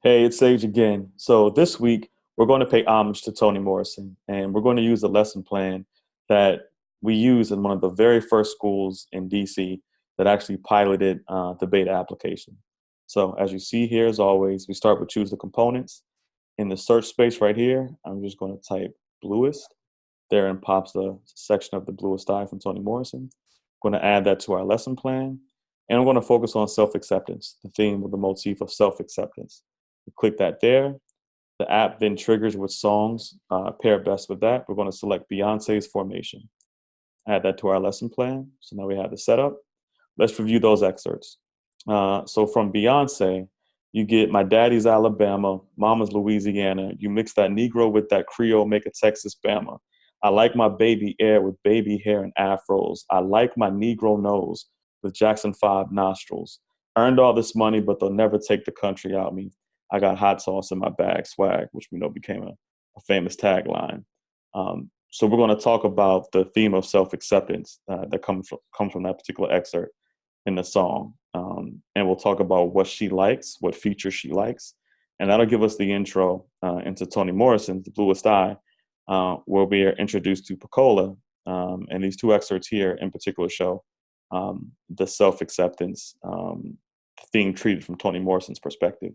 Hey, it's Sage again. So this week we're going to pay homage to Toni Morrison, and we're going to use a lesson plan that we use in one of the very first schools in DC that actually piloted the beta application. So as you see here, as always, we start with choose the components. In the search space right here, I'm just going to type bluest. There and pops the section of the bluest eye from Toni Morrison. I'm going to add that to our lesson plan, and I'm going to focus on self-acceptance, the theme of the motif of self-acceptance. We click that there. The app then triggers which songs pair best with that. We're going to select Beyonce's Formation. Add that to our lesson plan. So now we have the setup. Let's review those excerpts. So from Beyonce, you get My Daddy's Alabama, Mama's Louisiana. You mix that Negro with that Creole, make a Texas Bama. I like my baby air with baby hair and afros. I like my Negro nose with Jackson 5 nostrils. Earned all this money, but they'll never take the country out me. I got hot sauce in my bag, swag, which we know became a famous tagline. So we're going to talk about the theme of self-acceptance that comes from that particular excerpt in the song. And we'll talk about what she likes, what features she likes. And that'll give us the intro into Toni Morrison's The Bluest Eye, where we are introduced to Pecola. And these two excerpts here in particular show the self-acceptance theme treated from Toni Morrison's perspective.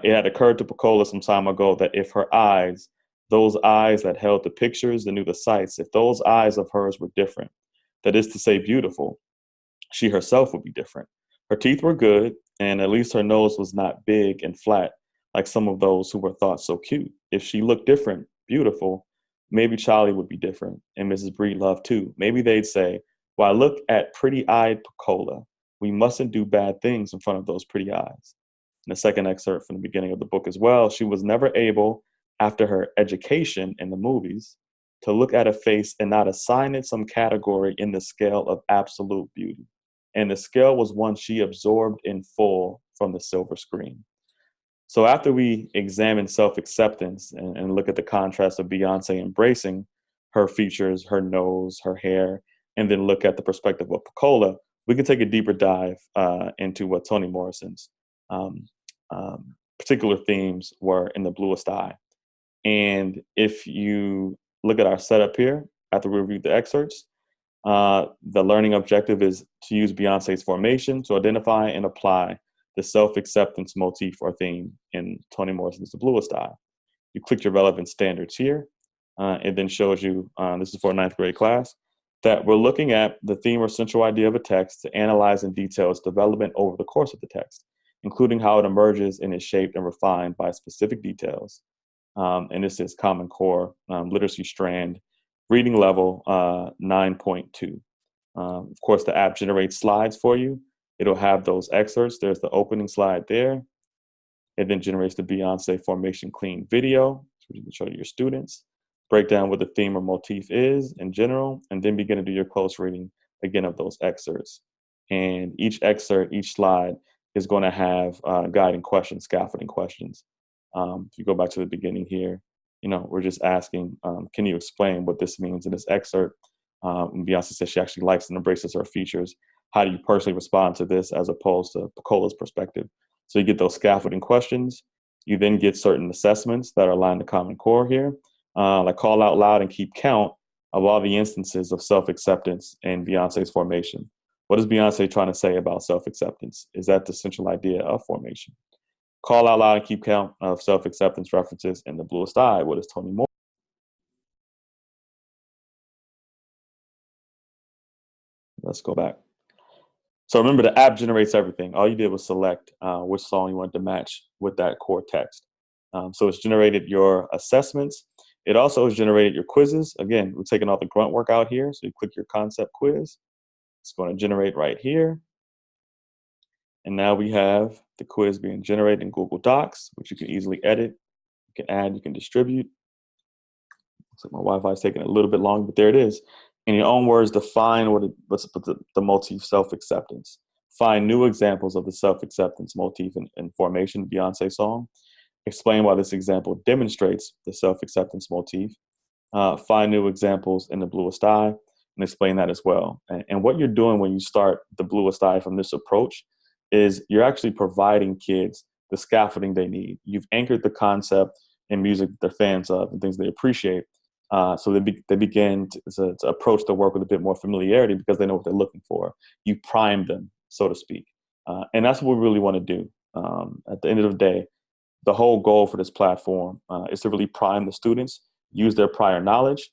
It had occurred to Pecola some time ago that if her eyes, those eyes that held the pictures and knew the sights, if those eyes of hers were different, that is to say beautiful, she herself would be different. Her teeth were good, and at least her nose was not big and flat like some of those who were thought so cute. If she looked different, beautiful, maybe Charlie would be different, and Mrs. Breedlove too. Maybe they'd say, "Why, look at pretty-eyed Pecola. We mustn't do bad things in front of those pretty eyes." In the second excerpt from the beginning of the book as well, she was never able, after her education in the movies, to look at a face and not assign it some category in the scale of absolute beauty. And the scale was one she absorbed in full from the silver screen. So after we examine self-acceptance and look at the contrast of Beyonce embracing her features, her nose, her hair, and then look at the perspective of Pecola, we can take a deeper dive into what Toni Morrison's um, particular themes were in The Bluest Eye. And if you look at our setup here, after we review the excerpts, the learning objective is to use Beyonce's formation to identify and apply the self-acceptance motif or theme in Toni Morrison's The Bluest Eye. You click your relevant standards here. It then shows you, this is for a ninth grade class, that we're looking at the theme or central idea of a text to analyze in detail its development over the course of the text, including how it emerges and is shaped and refined by specific details. And this is Common Core Literacy Strand, reading level 9.2. Of course, the app generates slides for you. It'll have those excerpts. There's the opening slide there. It then generates the Beyonce Formation Clean video, so you can show to your students. Break down what the theme or motif is in general, and then begin to do your close reading again of those excerpts. And each excerpt, each slide is going to have guiding questions, scaffolding questions. If you go back to the beginning here, we're just asking, can you explain what this means in this excerpt? And Beyonce says she actually likes and embraces her features. How do you personally respond to this as opposed to Pecola's perspective? So you get those scaffolding questions. You then get certain assessments that are aligned to Common Core here, like call out loud and keep count of all the instances of self-acceptance in Beyonce's formation. What is Beyonce trying to say about self-acceptance? Is that the central idea of formation? Call out loud and keep count of self-acceptance references in The Bluest Eye. What is Toni Morrison? Let's go back. So remember, the app generates everything. All you did was select which song you wanted to match with that core text. So it's generated your assessments. It also has generated your quizzes. Again, we're taking all the grunt work out here. So you click your concept quiz. It's going to generate right here. And now we have the quiz being generated in Google Docs, which you can easily edit. You can add, you can distribute. Looks like my Wi-Fi is taking a little bit long, but there it is. In your own words, define what's the motif self-acceptance. Find new examples of the self-acceptance motif in Formation, Beyonce song. Explain why this example demonstrates the self-acceptance motif. Find new examples in The Bluest Eye and explain that as well. And what you're doing when you start The Bluest Eye from this approach is you're actually providing kids the scaffolding they need. You've anchored the concept in music that they're fans of and things they appreciate. So they begin to approach the work with a bit more familiarity because they know what they're looking for. You prime them, so to speak. And that's what we really want to do. At the end of the day, the whole goal for this platform is to really prime the students, use their prior knowledge,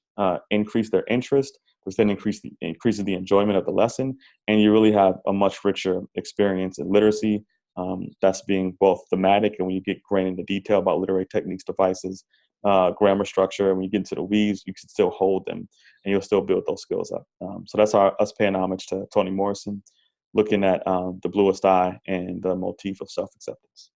increase their interest, which then increases the enjoyment of the lesson, and you really have a much richer experience in literacy that's being both thematic, and when you get grain into detail about literary techniques, devices, grammar structure, and when you get into the weeds, you can still hold them, and you'll still build those skills up. So that's us paying homage to Toni Morrison, looking at the bluest eye and the motif of self-acceptance.